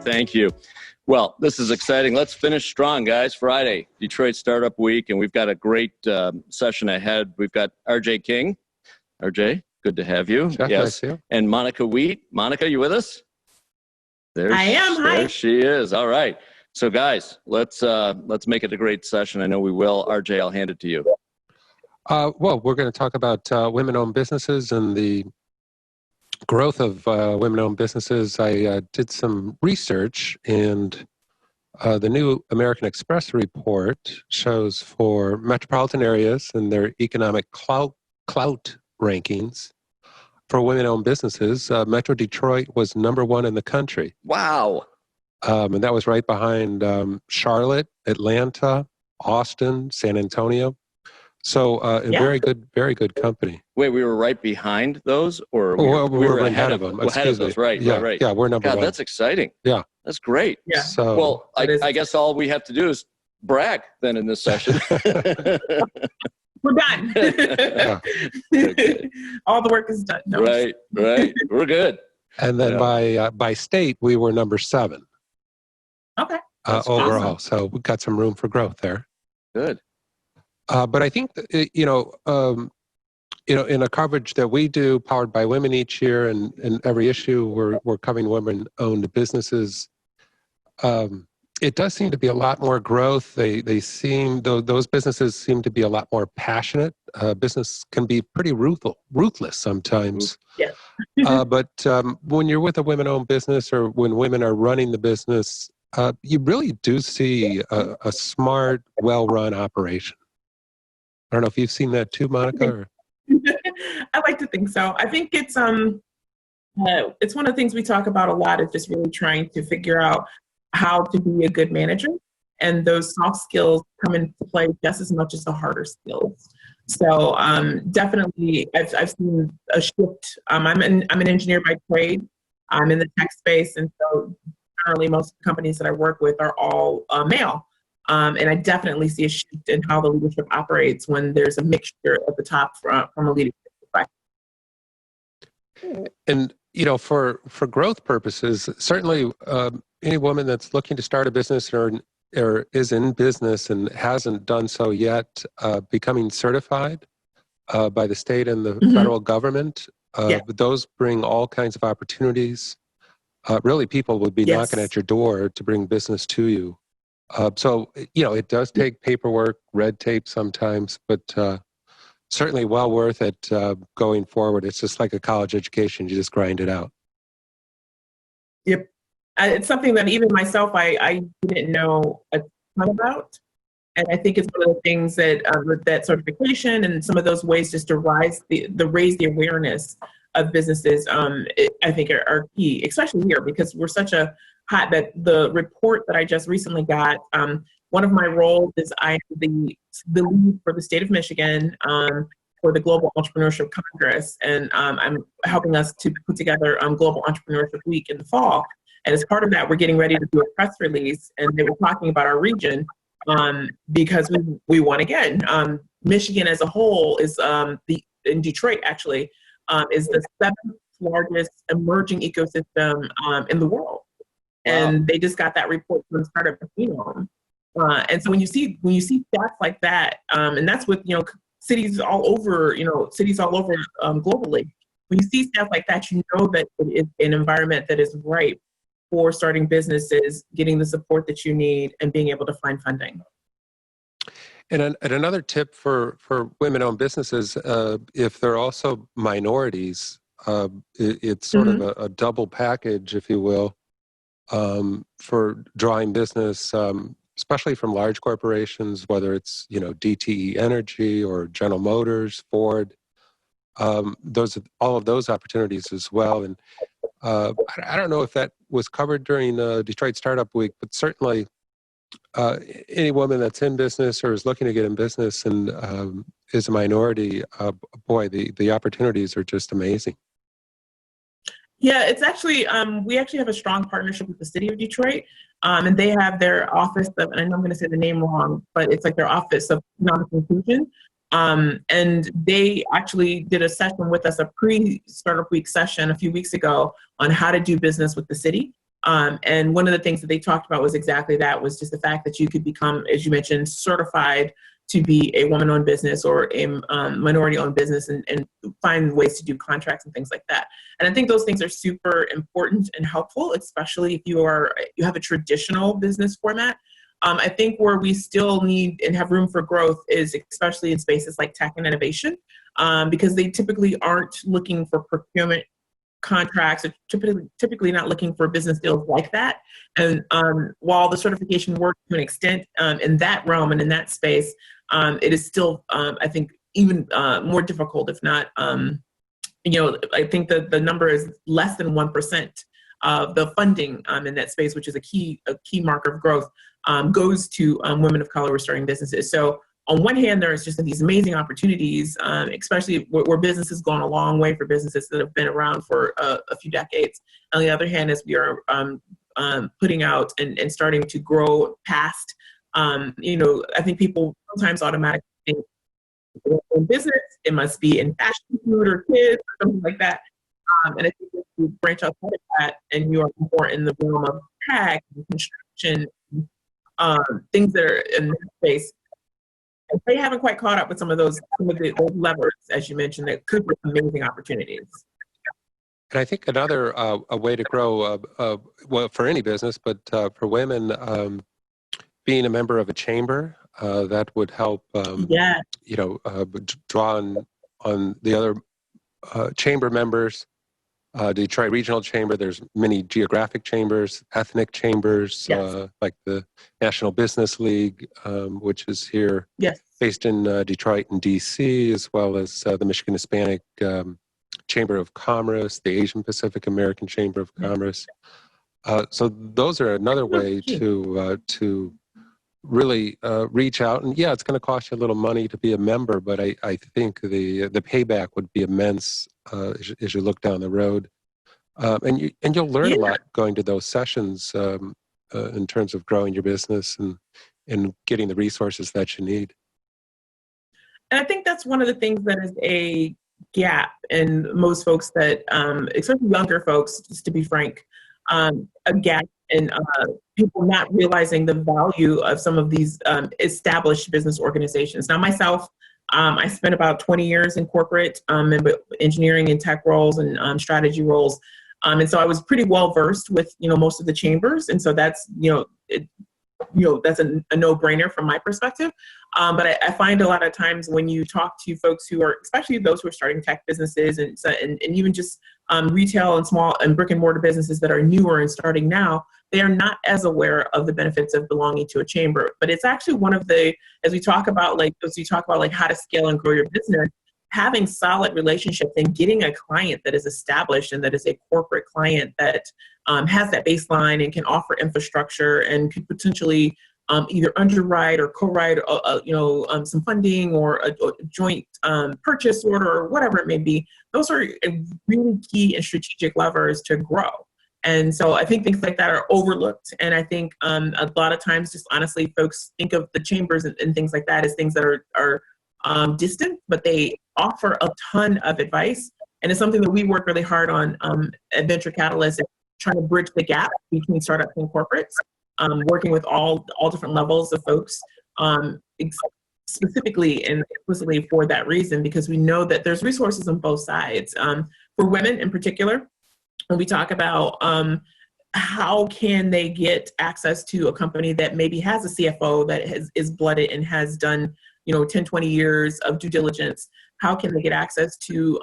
Thank you. Well, this is exciting. Let's finish strong, guys. Friday, Detroit Startup Week, and we've got a great session ahead. We've got RJ King. RJ, good to have you. Jeff, yes. Nice. And Monica Wheat. Monica, you with us? I am. Hi. There she is. All right. So, guys, let's make it a great session. I know we will. RJ, I'll hand it to you. Well, we're going to talk about women-owned businesses and the growth of women-owned businesses. I did some research, and the new American Express report shows for metropolitan areas and their economic clout rankings for women-owned businesses. Metro Detroit was #1 in the country. Wow. And that was right behind Charlotte, Atlanta, Austin, San Antonio. So very good company. Wait, we were right behind those, or we were ahead of them? Ahead of those, right? Yeah, right. Yeah, we're #1. That's exciting. Yeah, that's great. Yeah. So, well, I guess all we have to do is brag then in this session. We're done. Okay. All the work is done. No. Right. We're good. And then by state, we were #7. Okay. Overall, awesome. So we've got some room for growth there. Good. But I think in a coverage that we do, powered by women each year, and in every issue we're covering women-owned businesses. It does seem to be a lot more growth. Those businesses seem to be a lot more passionate. Business can be pretty ruthless sometimes. Yeah. But when you're with a women-owned business, or when women are running the business, you really do see a smart, well-run operation. I don't know if you've seen that too, Monica. Or? I like to think so. I think it's one of the things we talk about a lot, is just really trying to figure out how to be a good manager, and those soft skills come into play just as much as the harder skills. So definitely, I've seen a shift. I'm an engineer by trade. I'm in the tech space, and so generally most companies that I work with are all male. And I definitely see a shift in how the leadership operates when there's a mixture at the top from a leadership perspective. And for growth purposes, certainly any woman that's looking to start a business or is in business and hasn't done so yet, becoming certified by the state and the federal government, those bring all kinds of opportunities. Really, people would be knocking at your door to bring business to you. So it does take paperwork, red tape sometimes, but certainly well worth it going forward. It's just like a college education. You just grind it out. Yep. It's something that even myself, I didn't know a ton about. And I think it's one of the things that with that certification and some of those ways just to raise the awareness of businesses, I think are key, especially here, because we're such a hotbed. The report that I just recently got, one of my roles is I am the lead for the state of Michigan for the Global Entrepreneurship Congress. And I'm helping us to put together Global Entrepreneurship Week in the fall. And as part of that, we're getting ready to do a press release, and they were talking about our region because we won again. Michigan as a whole is in Detroit actually is the 7th largest emerging ecosystem in the world. And they just got that report from StartupNation. And so when you see stats like that, and that's with cities all over globally. When you see stats like that, you know that it is an environment that is ripe for starting businesses, getting the support that you need, and being able to find funding. And another tip for women-owned businesses, if they're also minorities, it's sort of a double package, if you will, for drawing business, especially from large corporations, whether it's DTE Energy or General Motors, Ford. All of those opportunities as well. And I don't know if that was covered during Detroit Startup Week, but certainly any woman that's in business or is looking to get in business and is a minority, the opportunities are just amazing. Yeah, it's actually, we actually have a strong partnership with the city of Detroit, and they have their office of, and I know I'm going to say the name wrong, but it's like their office of economic inclusion. And they actually did a session with us, a pre-Startup Week session a few weeks ago on how to do business with the city. And one of the things that they talked about was exactly that, was just the fact that you could become, as you mentioned, certified to be a woman-owned business or a minority-owned business, and find ways to do contracts and things like that. And I think those things are super important and helpful, especially if you have a traditional business format. I think where we still need and have room for growth is especially in spaces like tech and innovation, because they typically aren't looking for procurement contracts, are typically not looking for business deals like that. And while the certification works to an extent in that realm and in that space, it is still, I think, even more difficult, if not, I think the number is less than 1% of the funding in that space, which is a key marker of growth, goes to women of color who are starting businesses. So on one hand, there's just these amazing opportunities, especially where business has gone a long way for businesses that have been around for a few decades. On the other hand, as we are putting out and starting to grow past, I think people sometimes automatically think in business, it must be in fashion, food, or kids, or something like that. And I think if you branch outside of that and you are more in the realm of tech, construction, things that are in that space, they haven't quite caught up with some of those levers, as you mentioned, that could be amazing opportunities. And I think another a way to grow, well, for any business, but for women, being a member of a chamber, that would help, draw on the other chamber members. Detroit Regional Chamber, there's many geographic chambers, ethnic chambers, Yes. like the National Business League, which is here, Yes. based in Detroit and DC, as well as the Michigan Hispanic Chamber of Commerce, the Asian Pacific American Chamber of Commerce. So those are another way to really reach out. And yeah, it's going to cost you a little money to be a member, but I think the payback would be immense as you look down the road. And you'll learn a lot going to those sessions in terms of growing your business and getting the resources that you need. And I think that's one of the things that is a gap in most folks that, especially younger folks, just to be frank, a gap in people not realizing the value of some of these established business organizations. Now, myself, I spent about 20 years in corporate engineering and tech roles and strategy roles. And so I was pretty well versed with, most of the chambers. And so that's, that's a no-brainer from my perspective. But I find a lot of times when you talk to folks who are, especially those who are starting tech businesses and even just retail and small and brick and mortar businesses that are newer and starting now, they are not as aware of the benefits of belonging to a chamber. But it's actually one of the, as we talk about how to scale and grow your business, having solid relationships and getting a client that is established and that is a corporate client that has that baseline and can offer infrastructure and could potentially either underwrite or co-write, some funding or a joint purchase order or whatever it may be. Those are really key and strategic levers to grow. And so I think things like that are overlooked. And I think a lot of times, just honestly, folks think of the chambers and things like that as things that are distant, but they offer a ton of advice. And it's something that we work really hard on at Venture Catalyst, trying to bridge the gap between startups and corporates, working with all different levels of folks, specifically and explicitly for that reason, because we know that there's resources on both sides. For women in particular, when we talk about how can they get access to a company that maybe has a CFO that is blooded and has done 10, 20 years of due diligence, how can they get access to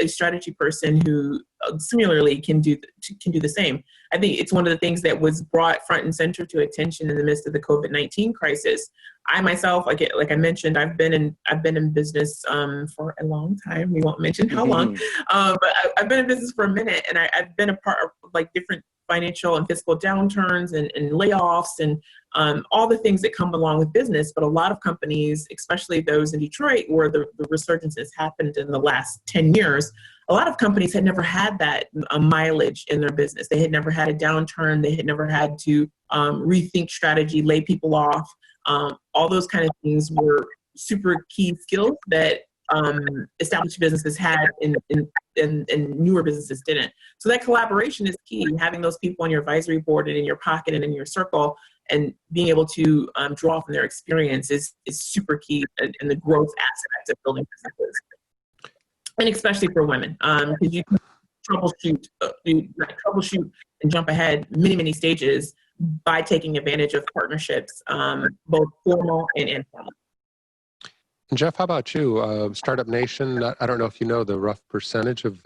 a strategy person who similarly can do the same? I think it's one of the things that was brought front and center to attention in the midst of the COVID-19 crisis. I myself, like I mentioned, I've been in business for a long time. We won't mention how long, but I've been in business for a minute, and I've been a part of different financial and fiscal downturns and layoffs and all the things that come along with business. But a lot of companies, especially those in Detroit where the resurgence has happened in the last 10 years, a lot of companies had never had that mileage in their business. They had never had a downturn. They had never had to rethink strategy, lay people off. All those kind of things were super key skills that established businesses had and newer businesses didn't. So that collaboration is key. Having those people on your advisory board and in your pocket and in your circle, and being able to draw from their experience is super key in the growth aspect of building businesses, and especially for women, because you can troubleshoot and jump ahead many stages by taking advantage of partnerships, both formal and informal. And Jeff, how about you? Startup Nation, I don't know if you know the rough percentage of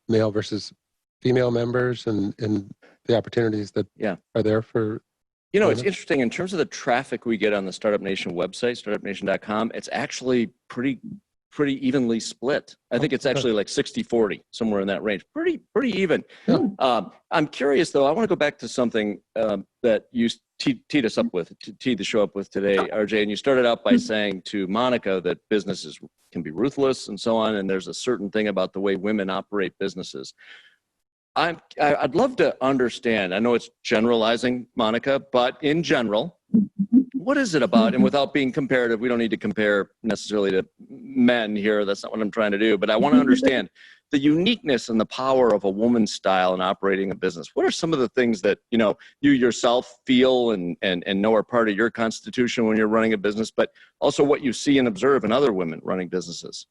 male versus female members and the opportunities that are there for women? It's interesting. In terms of the traffic we get on the Startup Nation website, startupnation.com, it's actually pretty evenly split. I think it's actually like 60-40, somewhere in that range. Pretty even. Yeah. I'm curious, though. I want to go back to something that you teed us up with, teed the show up with today, RJ. And you started out by saying to Monica that businesses can be ruthless and so on, and there's a certain thing about the way women operate businesses. I'd love to understand. I know it's generalizing, Monica, but in general, what is it about? And without being comparative, we don't need to compare necessarily to men here. That's not what I'm trying to do. But I want to understand the uniqueness and the power of a woman's style in operating a business. What are some of the things that you yourself feel and know are part of your constitution when you're running a business, but also what you see and observe in other women running businesses?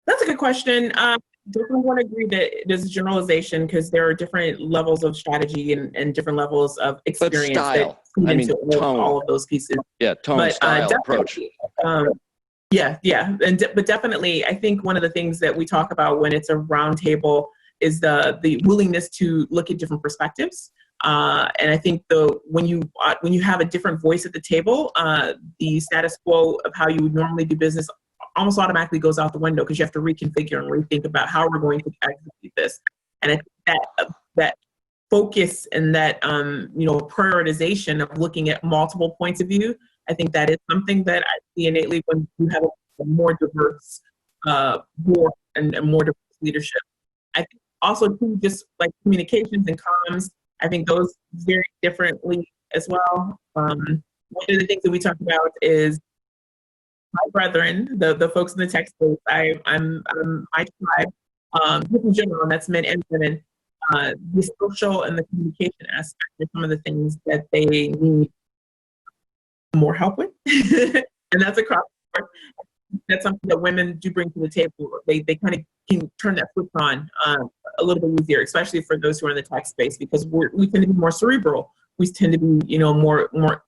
That's a good question. Definitely want to agree that there's a generalization because there are different levels of strategy and different levels of experience. But style, tone, all of those pieces. Yeah, tone, style, approach. But definitely, I think one of the things that we talk about when it's a round table is the willingness to look at different perspectives. And I think when you have a different voice at the table, the status quo of how you would normally do business almost automatically goes out the window because you have to reconfigure and rethink about how we're going to execute this. And I think that focus and that prioritization of looking at multiple points of view, I think that is something that I see innately when you have a more diverse board and more diverse leadership. I think also too, just like communications and comms, I think those vary differently as well. One of the things that we talk about is my brethren, the folks in the tech space. I'm my tribe, just in general, and that's men and women. The social and the communication aspect are some of the things that they need more help with, and that's across the board. That's something that women do bring to the table. They kind of can turn that switch on a little bit easier, especially for those who are in the tech space, because we tend to be more cerebral. We tend to be more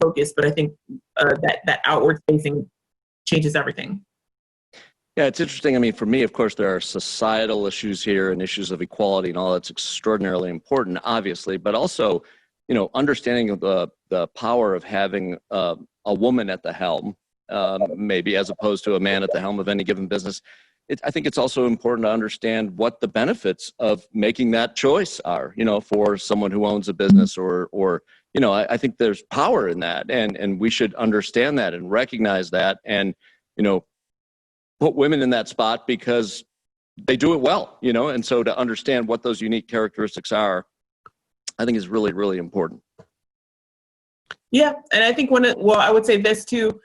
focused. But I think that outward facing changes everything. Yeah, it's interesting. I mean, for me, of course, there are societal issues here and issues of equality and all that's extraordinarily important, obviously, but also, understanding of the power of having a woman at the helm, maybe as opposed to a man at the helm of any given business. I think it's also important to understand what the benefits of making that choice are, for someone who owns a business or I think there's power in that, and we should understand that and recognize that, and put women in that spot because they do it well, and so to understand what those unique characteristics are, I think is really, really important. Yeah, and I think I would say this too.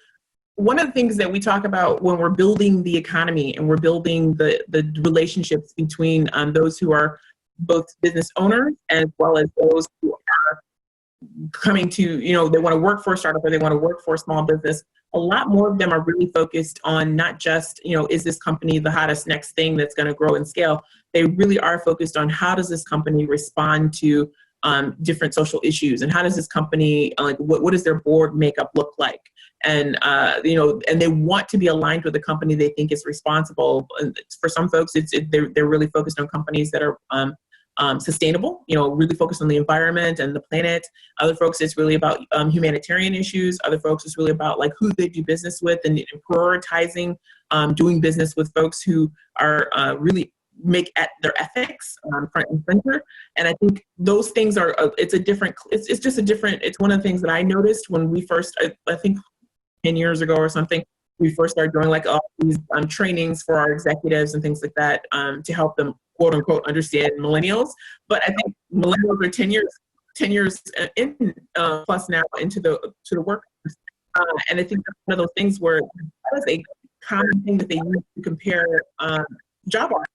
One of the things that we talk about when we're building the economy and we're building the relationships between those who are both business owners as well as those who are coming to, they want to work for a startup or they want to work for a small business, a lot more of them are really focused on not just, is this company the hottest next thing that's going to grow and scale? They really are focused on how does this company respond to different social issues, and how does this company, what does their board makeup look like? And, and they want to be aligned with a company they think is responsible. And for some folks, they're really focused on companies that are sustainable, really focused on the environment and the planet. Other folks, it's really about humanitarian issues. Other folks, it's really about who they do business with and prioritizing doing business with folks who are really make at their ethics front and center. And I think those things are, it's one of the things that I noticed when we first, I think 10 years ago or something, we first started doing all these trainings for our executives and things like that to help them, quote unquote, understand millennials. But I think millennials are 10 years in plus now into the workforce. And I think that's one of those things where that is a common thing that they use to compare job offers.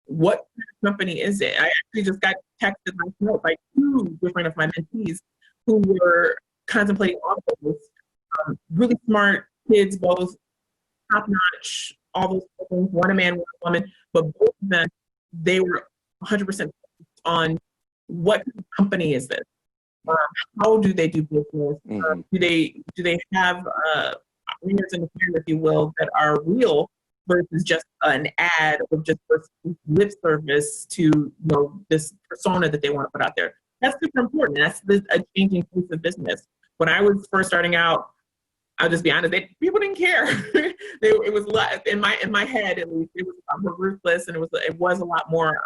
What company is it? I actually just got texted last night by two different of my mentees who were contemplating offers. Really smart kids, both top notch, all those things. One a man, one a woman, but both of them, they were 100% focused on what company is this? How do they do business? Do they have winners in the fire, if you will, that are real versus just an ad or just lip service to this persona that they want to put out there? That's super important. That's a changing face of business. When I was first starting out, I'll just be honest, people didn't care. It was a lot in my head, at least. It was a lot more ruthless, and it was a lot more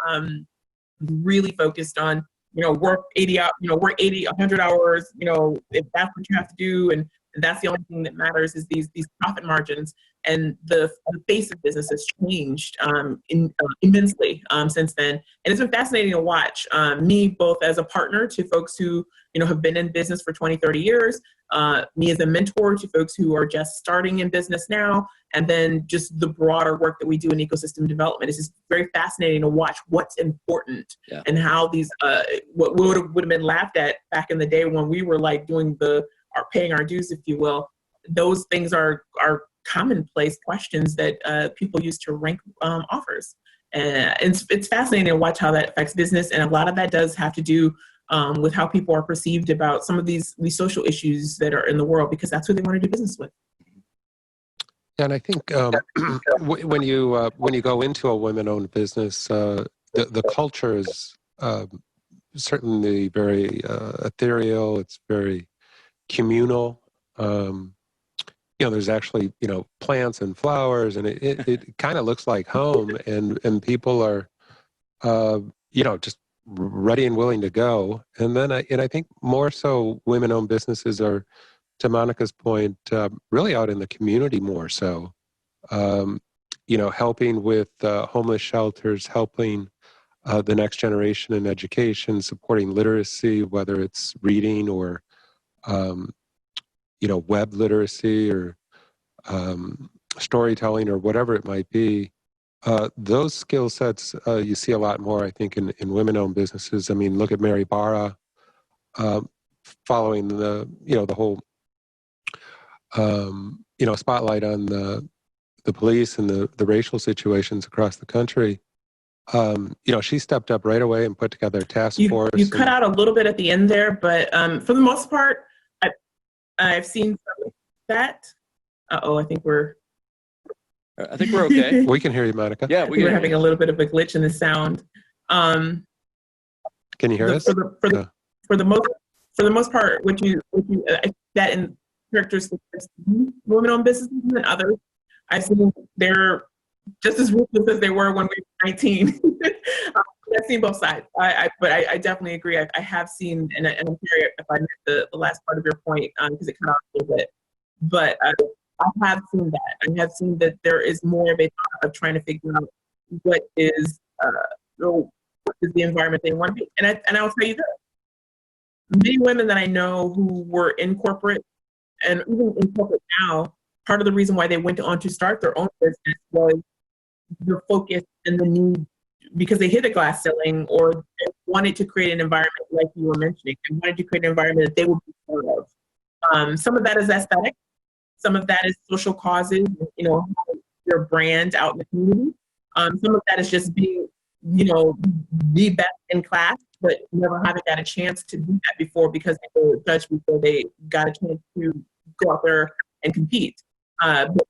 really focused on work 80 out, work 80, 100 hours, if that's what you have to do, and that's the only thing that matters is these profit margins. And the face of business has changed immensely since then. And it's been fascinating to watch me both as a partner to folks who have been in business for 20, 30 years, me as a mentor to folks who are just starting in business now, and then just the broader work that we do in ecosystem development. It's just very fascinating to watch what's important and how these what would have been laughed at back in the day when we were like doing paying our dues, if you will. Those things are commonplace questions that people use to rank offers. And it's fascinating to watch how that affects business. And a lot of that does have to do with how people are perceived about some of these social issues that are in the world, because that's who they want to do business with. And I think when you go into a women-owned business, the culture is certainly very ethereal. It's very communal. There's actually plants and flowers, and it kind of looks like home, and people are just ready and willing to go. And then I think more so women-owned businesses are, to Monica's point, really out in the community more so. Helping with homeless shelters, helping the next generation in education, supporting literacy, whether it's reading or web literacy or storytelling or whatever it might be. Those skill sets you see a lot more, I think, in women-owned businesses. I mean, look at Mary Barra, following the whole spotlight on the police and the racial situations across the country. She stepped up right away and put together a task force. You cut out a little bit at the end there, but for the most part, I've seen some of that. I think we're okay. We can hear you, Monica. Yeah, we're having a little bit of a glitch in the sound. Can you hear us? For the most part, what you that in characteristics of women-owned businesses and others, I've seen they're just as ruthless as they were when we were 19. I've seen both sides. But I definitely agree. I have seen, and I'm sorry if I missed the last part of your point because it cut out a little bit. But I have seen that. I have seen that there is more of a thought of trying to figure out what is the environment they want to be. And I'll tell you this: many women that I know who were in corporate and even in corporate now, part of the reason why they went on to start their own business was the focus and the need, because they hit a glass ceiling or they wanted to create an environment like you were mentioning. They wanted to create an environment that they would be part of. Some of that is aesthetic. Some of that is social causes, your brand out in the community. Some of that is just being, the best in class, but never having got a chance to do that before because they were judged before they got a chance to go out there and compete. But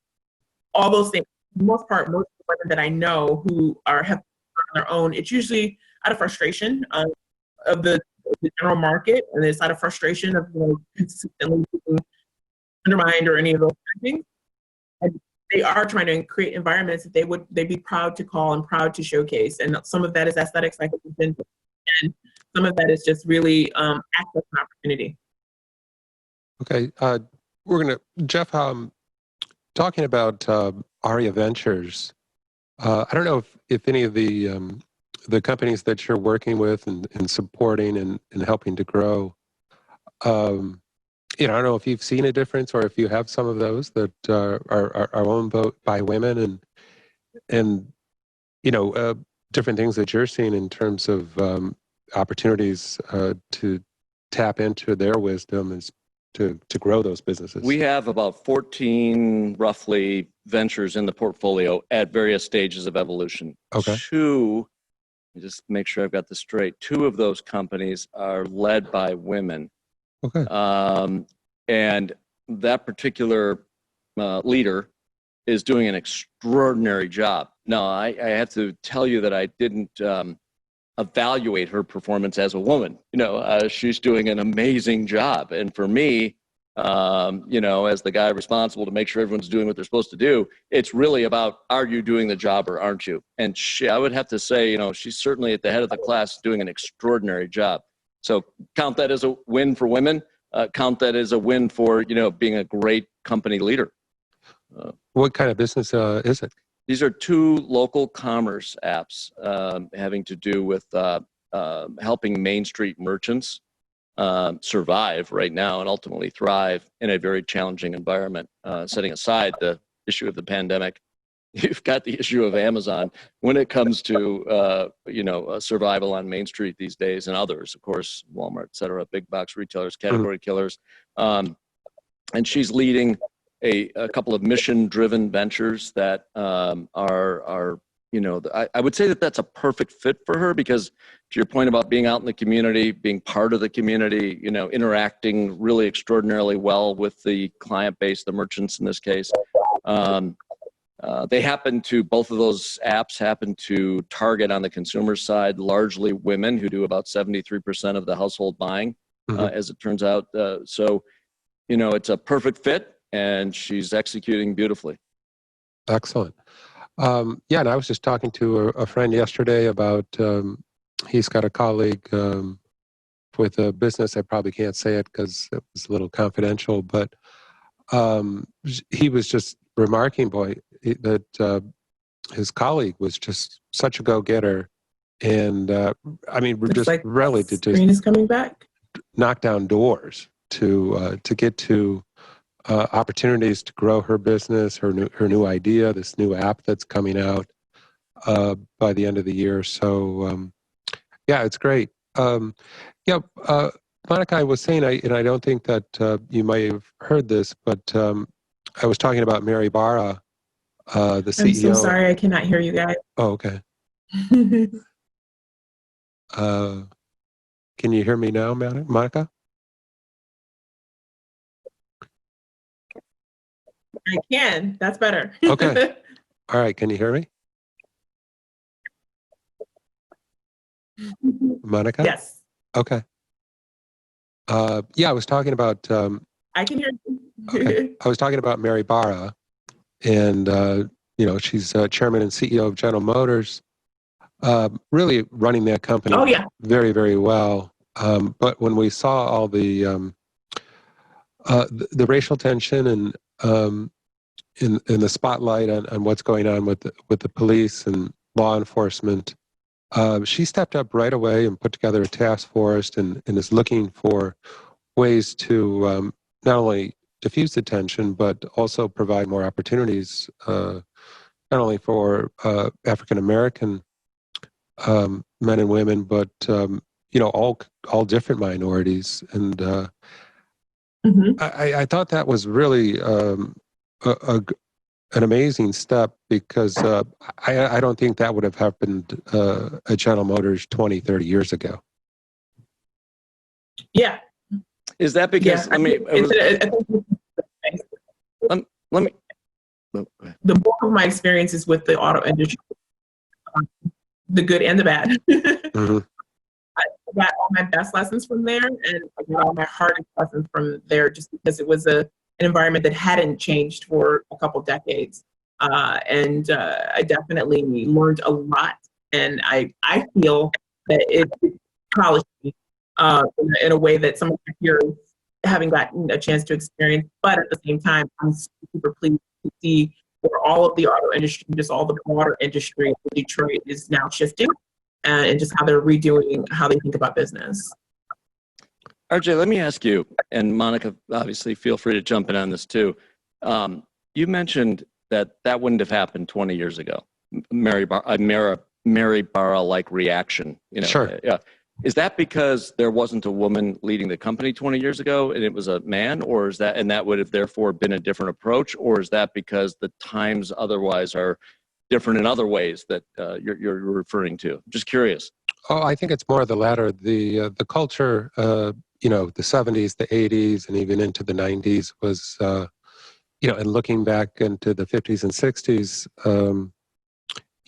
all those things, for the most part, most of the women that I know who have on their own, it's usually out of frustration of the general market, and it's out of frustration of consistently being undermined or any of those things. And they are trying to create environments that they'd be proud to call and proud to showcase. And some of that is aesthetics, like I mentioned, and some of that is just really access and opportunity. Okay, we're gonna Jeff. Talking about Aria Ventures. I don't know if any of the companies that you're working with and supporting and helping to grow I don't know if you've seen a difference or if you have some of those that are owned by women and different things that you're seeing in terms of opportunities to tap into their wisdom and to grow those businesses. We have about 14 roughly ventures in the portfolio at various stages of evolution. Okay. Just make sure I've got this straight. 2 of those companies are led by women. Okay. And that particular leader is doing an extraordinary job. Now, I have to tell you that I didn't evaluate her performance as a woman. She's doing an amazing job. And for me, as the guy responsible to make sure everyone's doing what they're supposed to do, it's really about, are you doing the job or aren't you? And I would have to say, she's certainly at the head of the class doing an extraordinary job. So count that as a win for women. Count that as a win for, being a great company leader. What kind of business is it? These are 2 local commerce apps having to do with helping Main Street merchants survive right now and ultimately thrive in a very challenging environment. Setting aside the issue of the pandemic, you've got the issue of Amazon when it comes to survival on Main Street these days, and others, of course, Walmart, et cetera, big box retailers, category killers. And she's leading a couple of mission-driven ventures that are I would say that that's a perfect fit for her, because to your point about being out in the community, being part of the community, interacting really extraordinarily well with the client base, the merchants in this case. Both of those apps happen to target on the consumer side largely women, who do about 73% of the household buying, as it turns out. So it's a perfect fit, and she's executing beautifully. Excellent. And I was just talking to a friend yesterday about, he's got a colleague with a business. I probably can't say it because it was a little confidential, but he was just remarking, that his colleague was just such a go-getter. And we're just like really to just screen is coming back. Knock down doors to get to opportunities to grow her business, her new idea, this new app that's coming out by the end of the year. So it's great. Monica, I was saying, and I don't think that you might have heard this, but I was talking about Mary Barra, the CEO. I'm so sorry, I cannot hear you guys. Oh, okay. Can you hear me now, Monica? I can. That's better. Okay. All right. Can you hear me? Monica? Yes. Okay. I was talking about... I can hear you. Okay. I was talking about Mary Barra, and, she's chairman and CEO of General Motors, really running that company very, very well. But when we saw all the racial tension and in the spotlight on what's going on with the police and law enforcement, she stepped up right away and put together a task force and is looking for ways to not only diffuse the tension, but also provide more opportunities, not only for African American men and women, but all different minorities. And I thought that was really an amazing step, because I don't think that would have happened at General Motors 20, 30 years ago. Yeah. Is that because, let me. The bulk of my experience is with the auto industry, the good and the bad. Mm-hmm. I got all my best lessons from there, and I got all my hardest lessons from there, just because it was an environment that hadn't changed for a couple decades. And I definitely learned a lot, and I feel that it polished me in a way that some of my peers haven't gotten a chance to experience. But at the same time, I'm super pleased to see where all of the auto industry, just all the broader industry in Detroit is now shifting, and just how they're redoing how they think about business. RJ, let me ask you, and Monica, obviously, feel free to jump in on this too. You mentioned that wouldn't have happened 20 years ago. Mary Barra-like reaction. Sure. Yeah. Is that because there wasn't a woman leading the company 20 years ago and it was a man, or is that, and that would have therefore been a different approach, or is that because the times otherwise are different in other ways that you're referring to? Just curious. Oh, I think it's more of the latter. The culture, the 70s, the 80s, and even into the 90s was, and looking back into the 50s and 60s,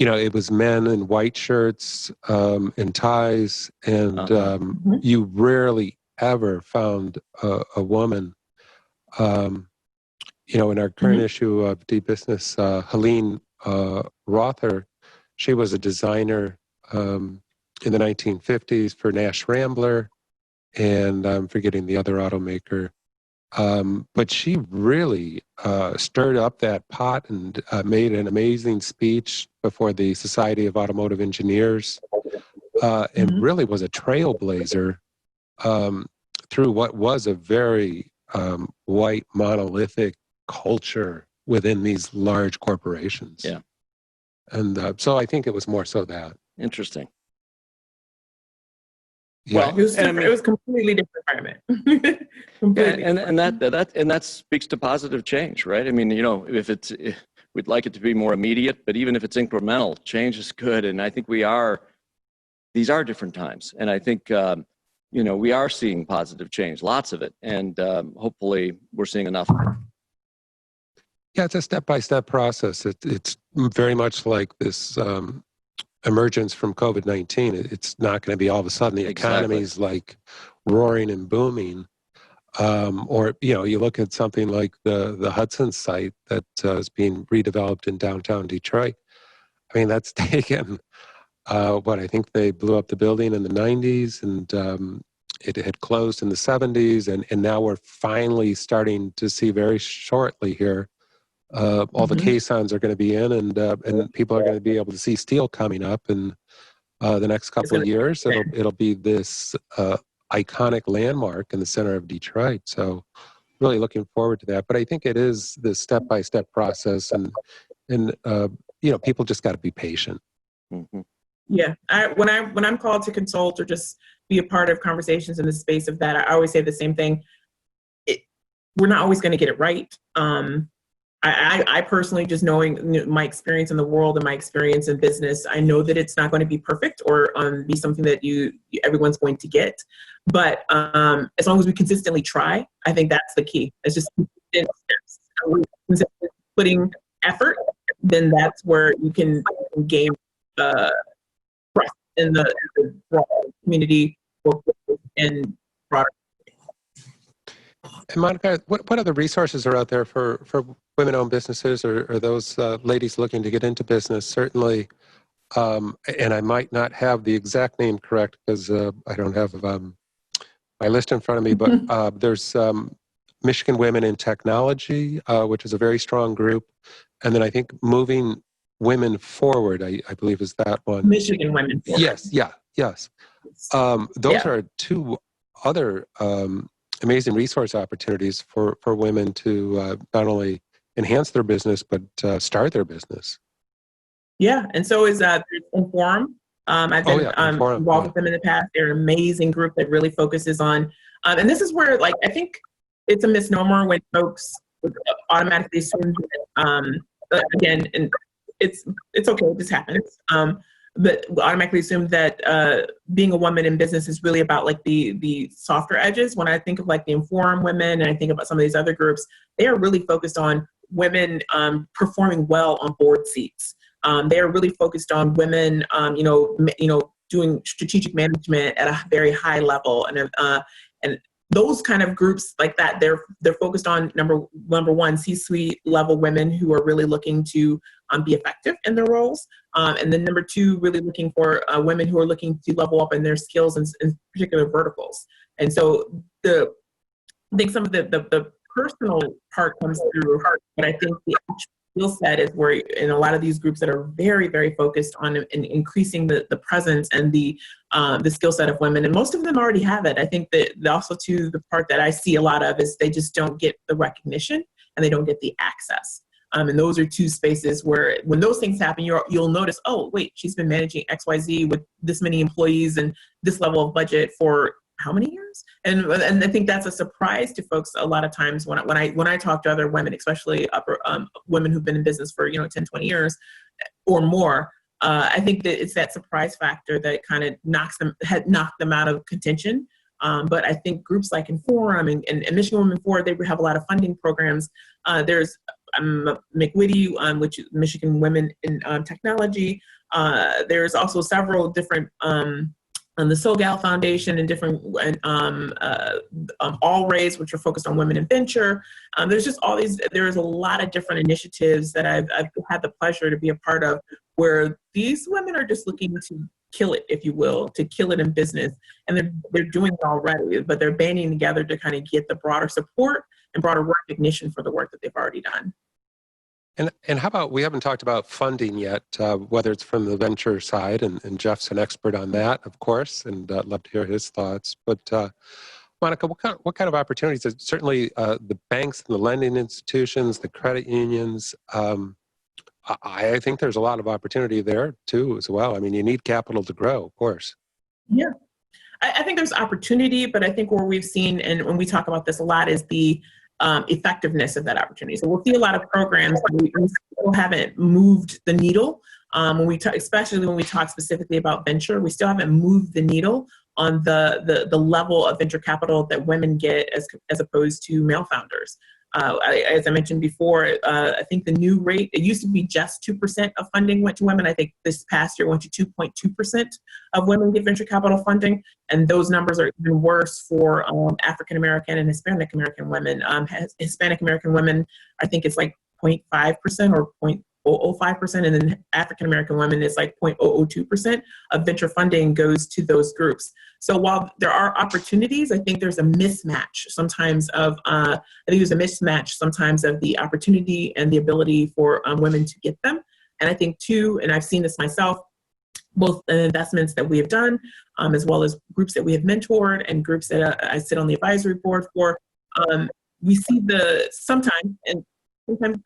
it was men in white shirts and ties, and you rarely ever found a woman. In our current issue of DBusiness, Helene Rother, she was a designer in the 1950s for Nash Rambler, and I'm forgetting the other automaker. But she really stirred up that pot and made an amazing speech before the Society of Automotive Engineers, and really was a trailblazer through what was a very white monolithic culture within these large corporations. Yeah. And so I think it was more so that. Interesting. Yeah. Well, it was completely different environment. Completely and that speaks to positive change, right? I mean, if we'd like it to be more immediate, but even if it's incremental, change is good. And I think these are different times. And I think, we are seeing positive change, lots of it. And hopefully we're seeing enough of it. Yeah, it's a step-by-step process. It's very much like this emergence from COVID-19. It's not going to be all of a sudden the economy's like roaring and booming. Or, you look at something like the Hudson site that is being redeveloped in downtown Detroit. I mean, that's taken, I think they blew up the building in the 90s, and it had closed in the 70s, and now we're finally starting to see very shortly here all the caissons are going to be in, and people are going to be able to see steel coming up in the next couple of years. It'll be this iconic landmark in the center of Detroit. So really looking forward to that. But I think it is this step-by-step process, and people just got to be patient. Mm-hmm. Yeah, when I'm called to consult or just be a part of conversations in the space of that, I always say the same thing. We're not always going to get it right. I personally, just knowing my experience in the world and my experience in business, I know that it's not going to be perfect or be something that everyone's going to get. But as long as we consistently try, I think that's the key. It's just consistent steps. Consistently putting effort, then that's where you can gain trust in the broader community and broader. And Monica, what other resources are out there for women-owned businesses or those ladies looking to get into business? Certainly, and I might not have the exact name correct because I don't have my list in front of me, but there's Michigan Women in Technology, which is a very strong group. And then I think Moving Women Forward, I believe is that one. Michigan Women Forward. Yes. Those are two other amazing resource opportunities for women to not only enhance their business, but start their business. Yeah, and so is Inform. I've been involved with them in the past. They're an amazing group that really focuses on, and this is where, I think it's a misnomer when folks automatically assume that, again, and it's okay, this happens, but automatically assume that being a woman in business is really about the softer edges. When I think of the Inform women, and I think about some of these other groups, they are really focused on women performing well on board seats. They are really focused on women, doing strategic management at a very high level, and those kind of groups like that. They're focused on number one, C-suite level women who are really looking to be effective in their roles, and then number two, really looking for women who are looking to level up in their skills in particular verticals. And so I think some of the personal part comes through, but I think skill set is where in a lot of these groups that are very, very focused on in increasing the presence and the skill set of women, and most of them already have it. I think that also too, the part that I see a lot of is they just don't get the recognition and they don't get the access. And those are two spaces where when those things happen, you'll notice, oh, wait, she's been managing XYZ with this many employees and this level of budget for how many years? And I think that's a surprise to folks a lot of times when I talk to other women, especially women who've been in business for 10, 20 years or more. I think that it's that surprise factor that kind of knocked them out of contention. But I think groups like Inform and Michigan Women Forward, they have a lot of funding programs. There's McWitty, which is Michigan Women in Technology. There's also several different the SoGal Foundation and different All Raise, which are focused on women in venture. There's just all these. There's a lot of different initiatives that I've had the pleasure to be a part of, where these women are just looking to kill it, if you will, to kill it in business, and they're doing it already, but they're banding together to kind of get the broader support and broader recognition for the work that they've already done. And how about, we haven't talked about funding yet, whether it's from the venture side, and Jeff's an expert on that, of course, and I'd love to hear his thoughts. But Monica, what kind of opportunities? Certainly the banks and the lending institutions, the credit unions, I think there's a lot of opportunity there too as well. I mean, you need capital to grow, of course. Yeah, I think there's opportunity, but I think where we've seen, and when we talk about this a lot, is the effectiveness of that opportunity. So we'll see a lot of programs, but we still haven't moved the needle. When we talk, especially when we talk specifically about venture, we still haven't moved the needle on the level of venture capital that women get as opposed to male founders. As I mentioned before, I think the new rate, it used to be just 2% of funding went to women. I think this past year went to 2.2% of women get venture capital funding. And those numbers are even worse for African-American and Hispanic American women. Hispanic American women, I think it's like 0.5% or 0.005%. And then African-American women, it's like 0.002% of venture funding goes to those groups. So while there are opportunities, I think there's a mismatch sometimes of, the opportunity and the ability for women to get them. And I think too, and I've seen this myself, both the investments that we have done, as well as groups that we have mentored and groups that I sit on the advisory board for, we see sometimes it's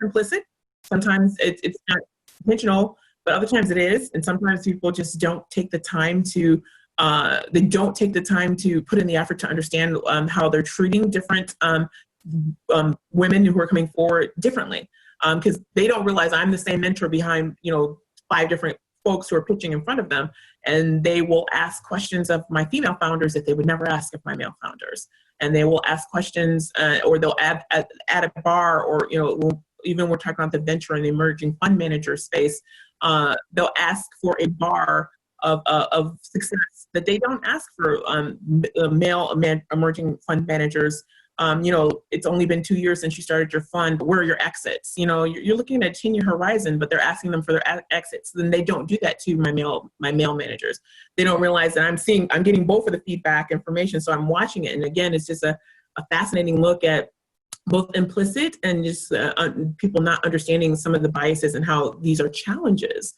implicit, sometimes it's not intentional, but other times it is. And sometimes people just don't take the time to put in the effort to understand how they're treating different women who are coming forward differently. Because they don't realize I'm the same mentor behind, 5 different folks who are pitching in front of them. And they will ask questions of my female founders that they would never ask of my male founders. And they will ask questions or they'll add a bar, or, even we're talking about the venture and the emerging fund manager space, they'll ask for a bar of success that they don't ask for male emerging fund managers. It's only been 2 years since you started your fund. Where are your exits? You're looking at a 10-year horizon, but they're asking them for their exits. Then they don't do that to my male managers. They don't realize that I'm getting both of the feedback information, so I'm watching it. And again, it's just a fascinating look at both implicit and just people not understanding some of the biases and how these are challenges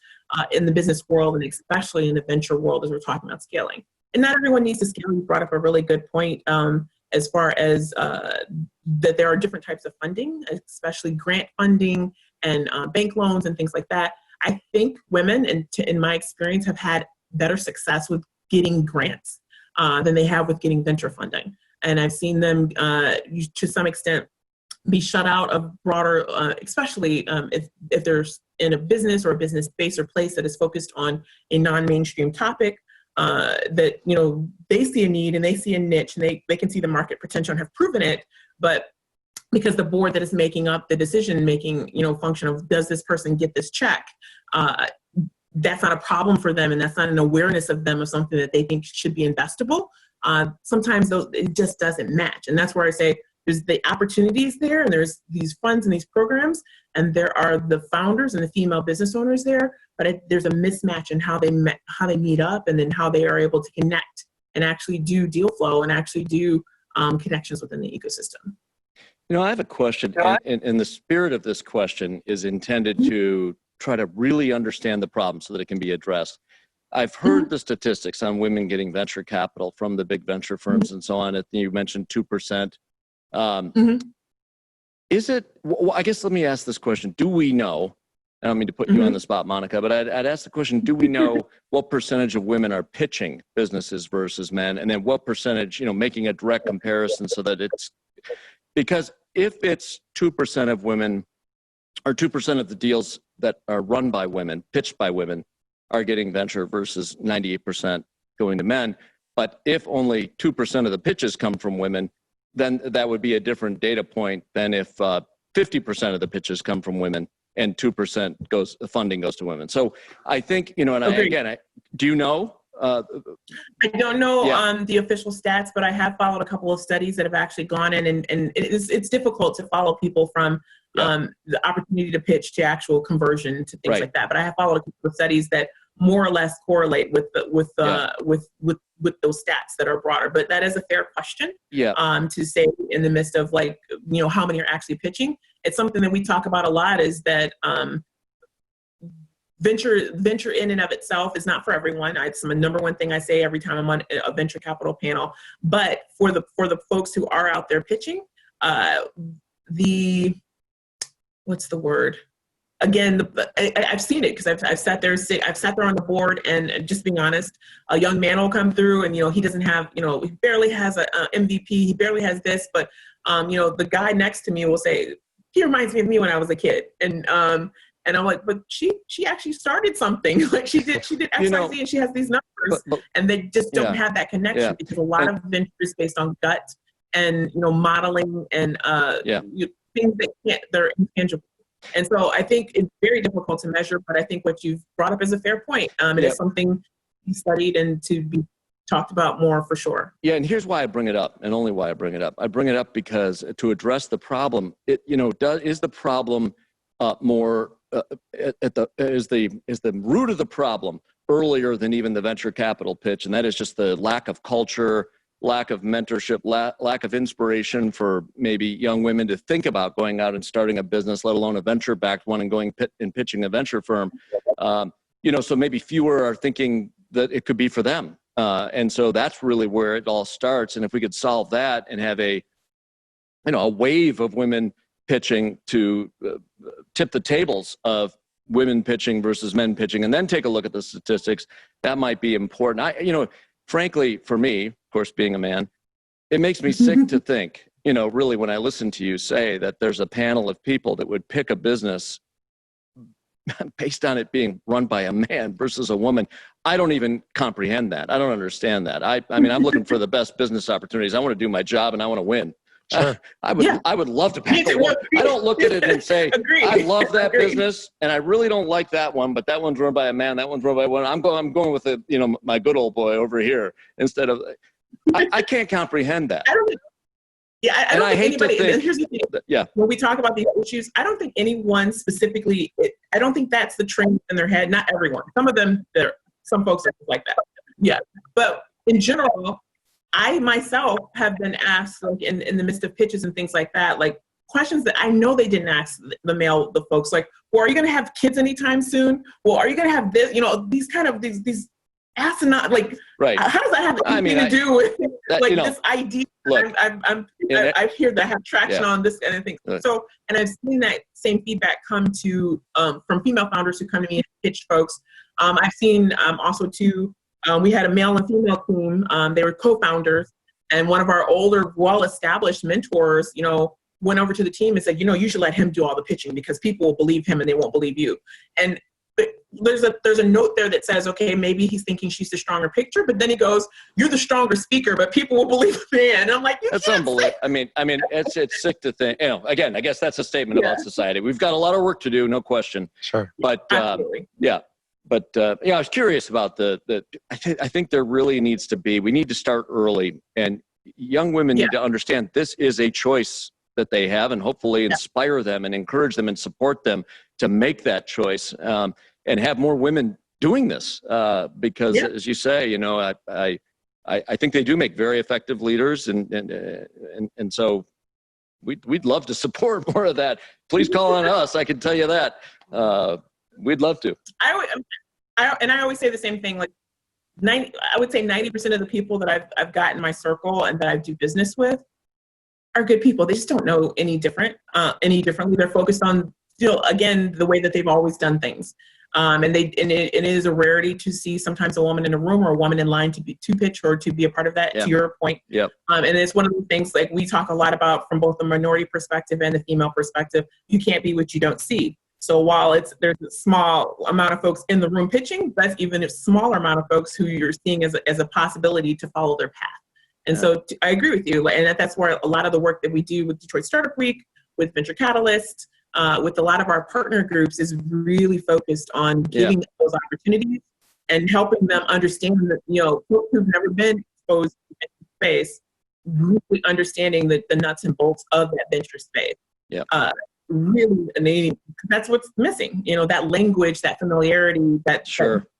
in the business world, and especially in the venture world as we're talking about scaling. And not everyone needs to scale. You brought up a really good point as far as that there are different types of funding, especially grant funding and bank loans and things like that. I think women, in my experience, have had better success with getting grants than they have with getting venture funding. And I've seen them, to some extent, be shut out of broader, especially if there's in a business or a business space or place that is focused on a non-mainstream topic, that, they see a need and they see a niche and they can see the market potential and have proven it. But because the board that is making up the decision-making, function of, does this person get this check? That's not a problem for them, and that's not an awareness of them of something that they think should be investable. Sometimes it just doesn't match. And that's where I say, there's the opportunities there, and there's these funds and these programs, and there are the founders and the female business owners there, but there's a mismatch in how they meet up, and then how they are able to connect and actually do deal flow and actually do connections within the ecosystem. I have a question, and the spirit of this question is intended to try to really understand the problem so that it can be addressed. I've heard the statistics on women getting venture capital from the big venture firms and so on. You mentioned 2%. Is it, well, I guess let me ask this question. Do we know, I don't mean to put you on the spot, Monica, but I'd ask the question, do we know what percentage of women are pitching businesses versus men? And then what percentage, making a direct comparison so that it's, because if it's 2% of women, or 2% of the deals that are run by women, pitched by women, are getting venture versus 98% going to men. But if only 2% of the pitches come from women, then that would be a different data point than if 50% of the pitches come from women and 2% the funding goes to women. So I think, and do you know? I don't know the official stats, but I have followed a couple of studies that have actually gone in, and it's difficult to follow people from the opportunity to pitch to actual conversion to things like that. But I have followed a couple of studies that more or less correlate with those stats that are broader. But that is a fair question to say in the midst of how many are actually pitching. It's something that we talk about a lot, is that venture in and of itself is not for everyone. It's the number one thing I say every time I'm on a venture capital panel. But for the folks who are out there pitching, what's the word? Again, I've seen it because I've sat there on the board, and just being honest, a young man will come through and he doesn't have, he barely has a MVP, he barely has this, but the guy next to me will say, he reminds me of me when I was a kid, and I'm like, but she actually started something. Like she did XYZ, and she has these numbers, and they just don't have that connection because a lot of venture is based on gut and modeling and things they're intangible. And so I think it's very difficult to measure, but I think what you've brought up is a fair point. It is something to be studied and to be talked about more for sure. Yeah, and here's why I bring it up, and only why I bring it up. I bring it up because to address the problem, is the problem more is the root of the problem earlier than even the venture capital pitch, and that is just the lack of culture, lack of mentorship, lack of inspiration for maybe young women to think about going out and starting a business, let alone a venture-backed one, and going and pitching a venture firm. So maybe fewer are thinking that it could be for them. And so that's really where it all starts. And if we could solve that and have a wave of women pitching to tip the tables of women pitching versus men pitching, and then take a look at the statistics, that might be important. Frankly, for me, of course, being a man, it makes me sick to think, really, when I listen to you say that there's a panel of people that would pick a business based on it being run by a man versus a woman. I don't even comprehend that. I don't understand that. I mean, I'm looking for the best business opportunities. I want to do my job and I want to win. Sure. I would love to pick a one. I don't look at it and say, I love that business and I really don't like that one, but that one's run by a man, that one's run by a woman. I'm going with my good old boy over here instead of, I can't comprehend that. I don't think anybody, and here's the thing, when we talk about these issues, I don't think anyone specifically, I don't think that's the trend in their head. Not everyone. Some of them, some folks are like that. Yeah. But in general, I myself have been asked, like in the midst of pitches and things like that, like questions that I know they didn't ask the folks, like, well, are you going to have kids anytime soon? Well, are you going to have this? These kind of these asinine, like, how does that have anything to do with this idea? Look, I hear that have traction on this kind of thing. So, and I've seen that same feedback come to from female founders who come to me and pitch folks. I've seen also too. We had a male and female team. They were co-founders, and one of our older, well-established mentors, went over to the team and said, you should let him do all the pitching because people will believe him and they won't believe you. And there's a note there that says, okay, maybe he's thinking she's the stronger pitcher, but then he goes, you're the stronger speaker, but people will believe a man. And I'm like, that's unbelievable. I mean, it's sick to think. Again, I guess that's a statement about society. We've got a lot of work to do, no question. Sure. But But I was curious about I think there really needs to be, we need to start early, and young women need to understand this is a choice that they have, and hopefully inspire them and encourage them and support them to make that choice, and have more women doing this because as you say, I think they do make very effective leaders, and so we'd love to support more of that. Please call on us. I can tell you that. We'd love to. I always say the same thing. Like I would say 90% of the people that I've got in my circle and that I do business with are good people. They just don't know any differently. They're focused on, again, the way that they've always done things. And it is a rarity to see sometimes a woman in a room or a woman in line to pitch or to be a part of that, to your point. Yep. And it's one of the things like we talk a lot about from both the minority perspective and the female perspective. You can't be what you don't see. So while there's a small amount of folks in the room pitching, that's even a smaller amount of folks who you're seeing as a possibility to follow their path. And so I agree with you. And that's where a lot of the work that we do with Detroit Startup Week, with Venture Catalyst, with a lot of our partner groups is really focused on giving those opportunities and helping them understand that, folks who've never been exposed to the space, really understanding the nuts and bolts of that venture space. Yeah. Really, and that's what's missing. That language, that familiarity, that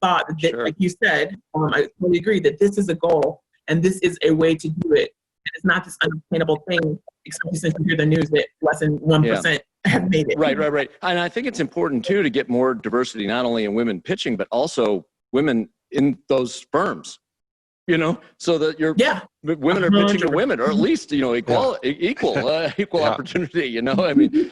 thought that, like you said, I totally agree that this is a goal and this is a way to do it. It's not this unobtainable thing, especially since you hear the news that less than 1% have made it. Right. And I think it's important too to get more diversity, not only in women pitching, but also women in those firms. So that women are pitching to women, or at least equal opportunity. I mean,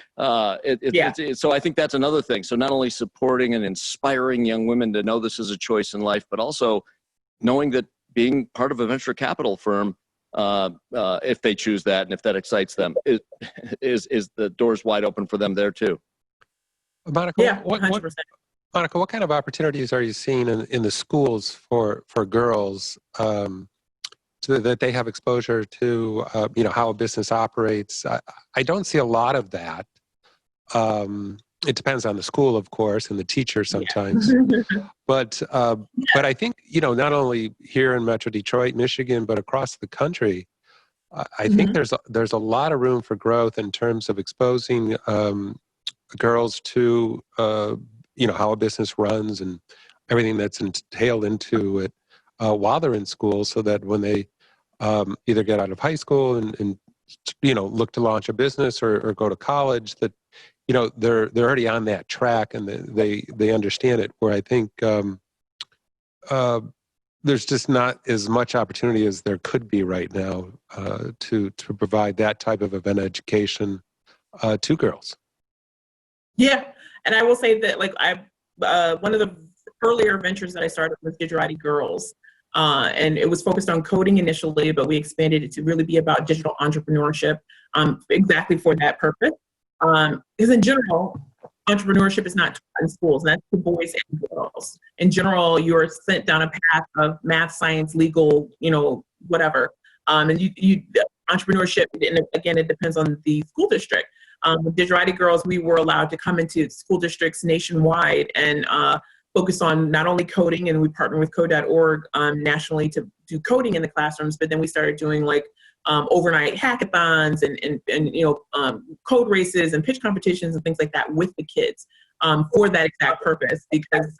so I think that's another thing. So not only supporting and inspiring young women to know this is a choice in life, but also knowing that being part of a venture capital firm, if they choose that and if that excites them, is the doors wide open for them there too. Monica, 100%. Monica, what kind of opportunities are you seeing in the schools for girls so that they have exposure to how a business operates? I don't see a lot of that. It depends on the school, of course, and the teacher sometimes. But I think not only here in Metro Detroit, Michigan, but across the country, I think there's a lot of room for growth in terms of exposing girls to how a business runs and everything that's entailed into it while they're in school, so that when they either get out of high school and look to launch a business or go to college, that they're already on that track and they understand it. Where I think there's just not as much opportunity as there could be right now to provide that type of an education to girls. Yeah. And I will say that, one of the earlier ventures that I started was Digital Girls, and it was focused on coding initially, but we expanded it to really be about digital entrepreneurship, exactly for that purpose. Because in general, entrepreneurship is not taught in schools, and that's for boys and girls. In general, you're sent down a path of math, science, legal, whatever. And entrepreneurship, and again, it depends on the school district. With Digital Girls, we were allowed to come into school districts nationwide and focus on not only coding, and we partnered with code.org nationally to do coding in the classrooms, but then we started doing overnight hackathons and code races and pitch competitions and things like that with the kids for that exact purpose, because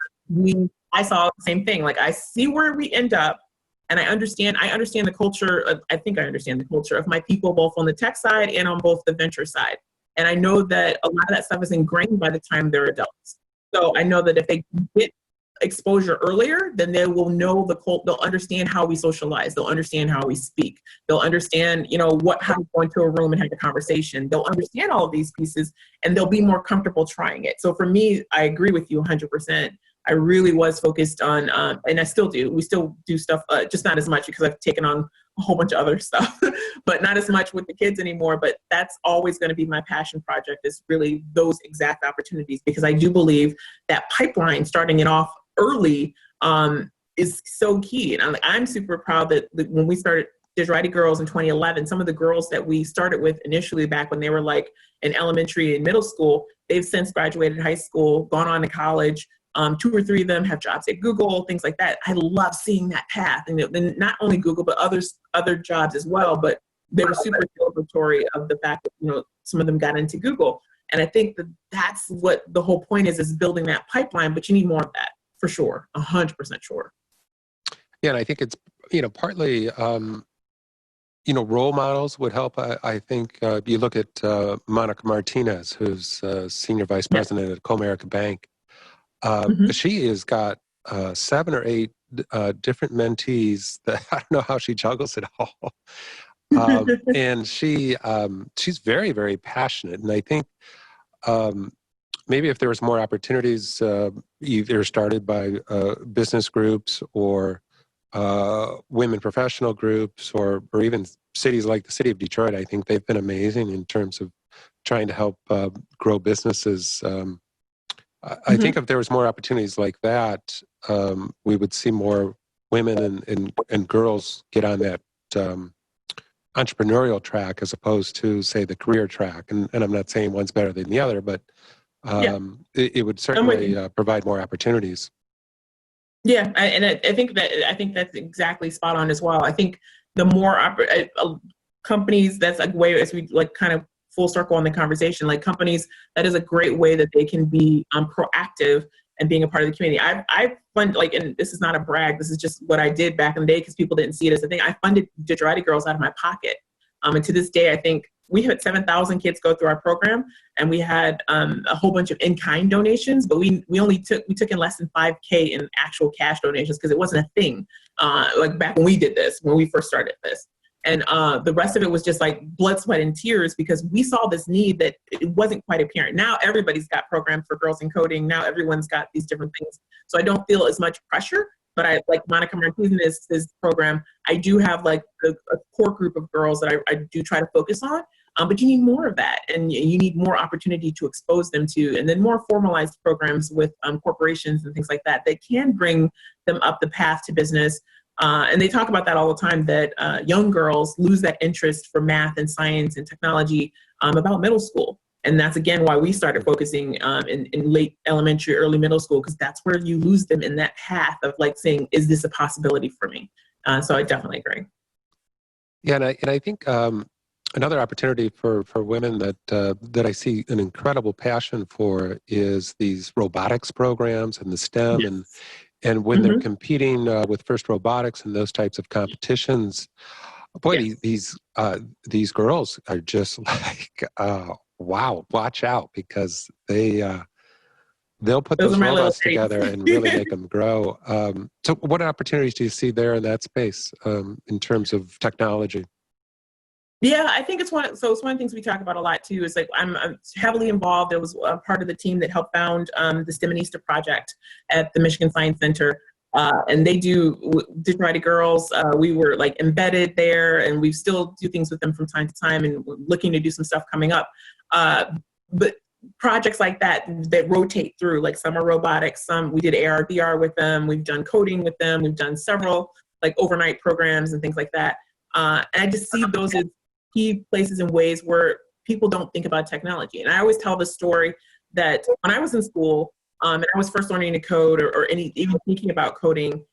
I saw the same thing. I see where we end up, and I understand the culture. I think I understand the culture of my people, both on the tech side and on both the venture side. And I know that a lot of that stuff is ingrained by the time they're adults. So I know that if they get exposure earlier, then they will know they'll understand how we socialize. They'll understand how we speak. They'll understand, how to go into a room and have a conversation. They'll understand all of these pieces, and they'll be more comfortable trying it. So for me, I agree with you 100%. I really was focused on, and I still do. We still do stuff, just not as much because I've taken on a whole bunch of other stuff, but not as much with the kids anymore. But that's always going to be my passion project, is really those exact opportunities, because I do believe that pipeline, starting it off early, is so key. And I'm super proud that when we started Digital Girls in 2011, some of the girls that we started with initially back when they were in elementary and middle school, they've since graduated high school, gone on to college. 2 or 3 of them have jobs at Google, things like that. I love seeing that path. And not only Google, but other jobs as well. But they were super celebratory of the fact that, some of them got into Google. And I think that's what the whole point is building that pipeline, but you need more of that, for sure, 100% sure. Yeah, and I think it's, partly Role models would help. I think you look at Monica Martinez, who's senior vice president at Comerica Bank. She has got 7 or 8 different mentees that I don't know how she juggles it all. And she's very, very passionate. And I think maybe if there was more opportunities, either started by business groups or women professional groups, or even cities like the city of Detroit, I think they've been amazing in terms of trying to help grow businesses. I think if there was more opportunities like that, we would see more women and girls get on that entrepreneurial track as opposed to, say, the career track. And I'm not saying one's better than the other, but it would certainly provide more opportunities. Yeah, I think that's exactly spot on as well. I think the more companies, that's a way, as we like kind of full circle on the conversation, like companies, that is a great way that they can be proactive and being a part of the community. I fund, like, and this is not a brag, this is just what I did back in the day because people didn't see it as a thing. I funded Digital Girls out of my pocket. And to this day, I think we had 7,000 kids go through our program, and we had a whole bunch of in-kind donations, but we took in less than $5K in actual cash donations because it wasn't a thing like back when we did this, when we first started this. And the rest of it was just like blood, sweat, and tears because we saw this need that it wasn't quite apparent. Now everybody's got programs for girls in coding. Now everyone's got these different things. So I don't feel as much pressure. But I, like Monica Martinez's program, I do have like a core group of girls that I do try to focus on. But you need more of that, and you need more opportunity to expose them to, and then more formalized programs with corporations and things like that that can bring them up the path to business. And they talk about that all the time, that young girls lose that interest for math and science and technology about middle school. And that's, again, why we started focusing in late elementary, early middle school, because that's where you lose them in that path of like saying, is this a possibility for me? So I definitely agree. Yeah, and I think another opportunity for women that I see an incredible passion for is these robotics programs and the STEM. Yes. And when they're competing with FIRST Robotics and those types of competitions, boy, these girls are just like, wow, watch out, because they'll put those robots together and really make them grow. So what opportunities do you see there in that space in terms of technology? Yeah, I think it's one of the things we talk about a lot too, is like I'm heavily involved. I was a part of the team that helped found the STEMinista project at the Michigan Science Center. And they do Digital Girls. We were like embedded there, and we still do things with them from time to time, and we're looking to do some stuff coming up. But projects like that rotate through, like some are robotics, some we did AR, VR with them. We've done coding with them. We've done several like overnight programs and things like that. And I just see those as key places and ways where people don't think about technology. And I always tell the story that when I was in school and I was first learning to code or even thinking about coding,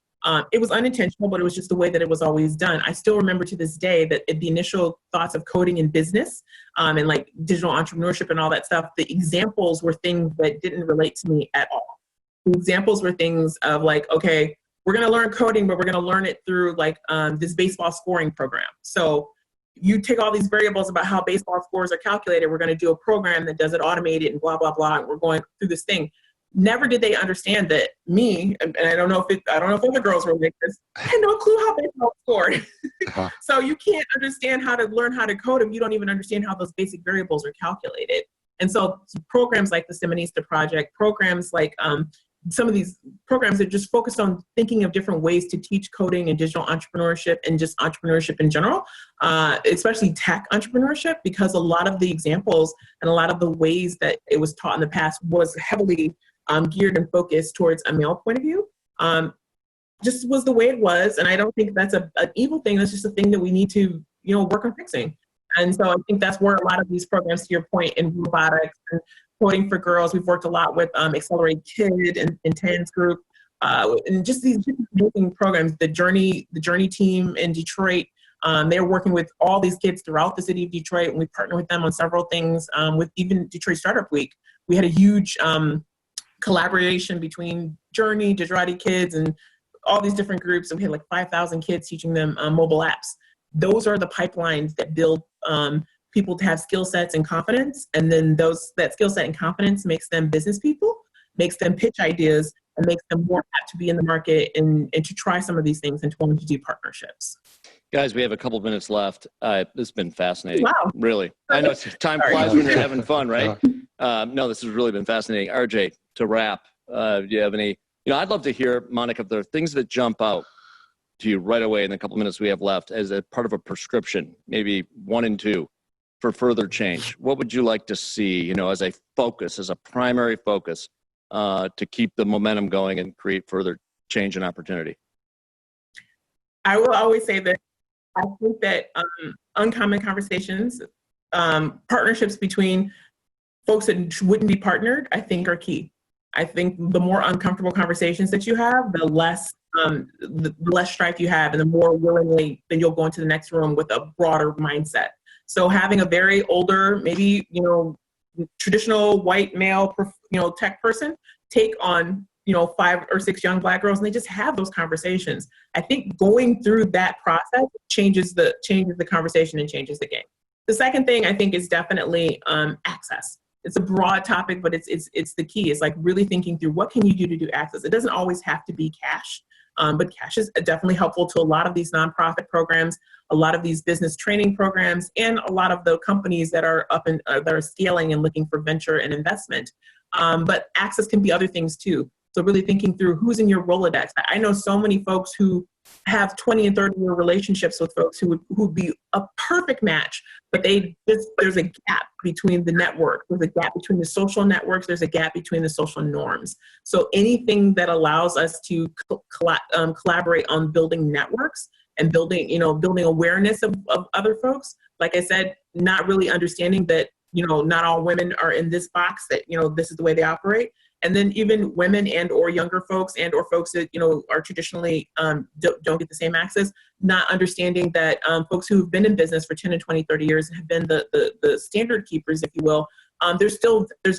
it was unintentional, but it was just the way that it was always done. I still remember to this day that the initial thoughts of coding in business and like digital entrepreneurship and all that stuff, the examples were things that didn't relate to me at all. The examples were things of like, okay, we're going to learn coding, but we're going to learn it through like this baseball scoring program. So you take all these variables about how baseball scores are calculated. We're going to do a program that does it automated and blah, blah, blah. And we're going through this thing. Never did they understand that me, and I don't know if other girls were like this, I had no clue how baseball scored. So you can't understand how to learn how to code if you don't even understand how those basic variables are calculated. And so programs like the STEMinista project, programs like some of these programs that just focused on thinking of different ways to teach coding and digital entrepreneurship and just entrepreneurship in general, especially tech entrepreneurship, because a lot of the examples and a lot of the ways that it was taught in the past was heavily geared and focused towards a male point of view. Just was the way it was. And I don't think that's an evil thing. That's just a thing that we need to, work on fixing. And so I think that's where a lot of these programs, to your point, in robotics and coding for girls, we've worked a lot with Accelerate Kid and TAN's group, and just these amazing programs. The Journey team in Detroit, they're working with all these kids throughout the city of Detroit, and we partner with them on several things. With even Detroit Startup Week, we had a huge collaboration between Journey, Digital Kids, and all these different groups, and we had like 5,000 kids teaching them mobile apps. those are the pipelines that build people to have skill sets and confidence. And then that skill set and confidence makes them business people, makes them pitch ideas, and makes them more apt to be in the market and to try some of these things and to want to do partnerships. Guys, we have a couple minutes left. This has been fascinating. Wow. Really. I know time flies when you're having fun, right? No, this has really been fascinating. RJ, to wrap, do you have any, I'd love to hear, Monica, if there are things that jump out to you right away in the couple minutes we have left as a part of a prescription, maybe 1 and 2, for further change. What would you like to see, as a focus, as a primary focus, to keep the momentum going and create further change and opportunity? I will always say that I think that uncommon conversations, partnerships between folks that wouldn't be partnered, I think are key. I think the more uncomfortable conversations that you have, the less strife you have, and the more willingly then you'll go into the next room with a broader mindset. So having a very older, maybe traditional white male, tech person take on 5 or 6 young Black girls, and they just have those conversations. I think going through that process changes the conversation and changes the game. The second thing I think is definitely access. It's a broad topic, but it's the key. It's like really thinking through what can you do to do access. It doesn't always have to be cash, but cash is definitely helpful to a lot of these nonprofit programs, a lot of these business training programs, and a lot of the companies that are that are scaling and looking for venture and investment. But access can be other things too. So really thinking through who's in your Rolodex. I know so many folks who have 20 and 30-year relationships with folks who would be a perfect match, but there's a gap between the network. There's a gap between the social networks. There's a gap between the social norms. So anything that allows us to collaborate on building networks and building awareness of other folks. Like I said, not really understanding that, not all women are in this box, that, this is the way they operate. And then even women and or younger folks and or folks that, are traditionally don't get the same access, not understanding that folks who've been in business for 10 and 20, 30 years and have been the standard keepers, if you will, there's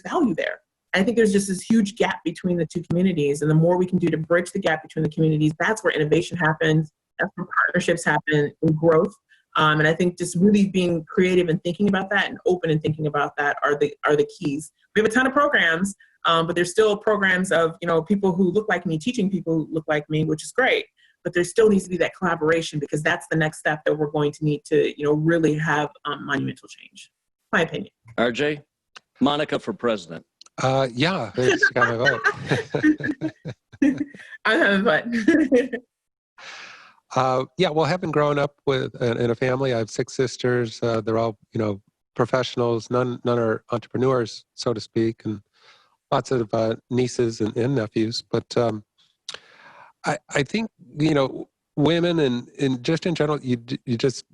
value there. I think there's just this huge gap between the two communities. And the more we can do to bridge the gap between the communities, that's where innovation happens, that's where partnerships happen and growth. And I think just really being creative and thinking about that and open and thinking about that are the keys. We have a ton of programs, but there's still programs of, people who look like me teaching people who look like me, which is great. But there still needs to be that collaboration, because that's the next step that we're going to need to, really have monumental change. My opinion. RJ, Monica for president. Yeah, it's got my vote. I'm having fun. Well, having grown up in a family, I have 6 sisters. They're all, professionals. None are entrepreneurs, so to speak, and lots of nieces and nephews. But I think, women and just in general, you just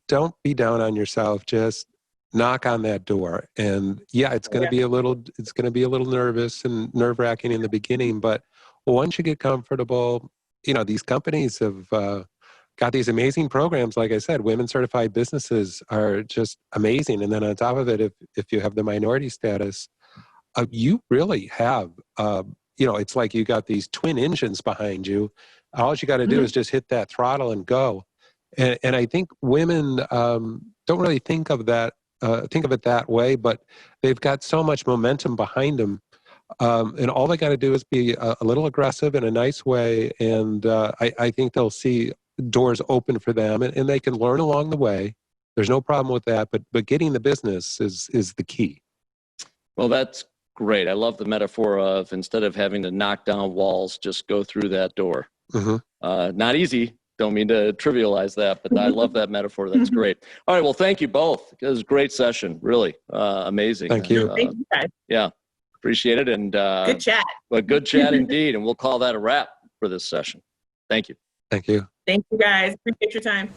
don't be down on yourself. Just knock on that door. And it's going to be a little nervous and nerve-wracking in the beginning. But once you get comfortable, these companies have got these amazing programs. Like I said, women certified businesses are just amazing. And then on top of it, if you have the minority status, you really have, it's like you got these twin engines behind you. All you got to do is just hit that throttle and go. And I think women don't really think of it that way, but they've got so much momentum behind them. And all they got to do is be a little aggressive in a nice way. And I think they'll see doors open for them, and they can learn along the way. There's no problem with that, but getting the business is the key. Well, that's great. I love the metaphor of, instead of having to knock down walls, just go through that door. Mm-hmm. Not easy. Don't mean to trivialize that, but I love that metaphor. That's great. All right. Well, thank you both. It was a great session. Really amazing. Thank you. Thank you guys. Yeah. Appreciate it. And good chat. A good chat indeed. And we'll call that a wrap for this session. Thank you. Thank you. Thank you guys. Appreciate your time.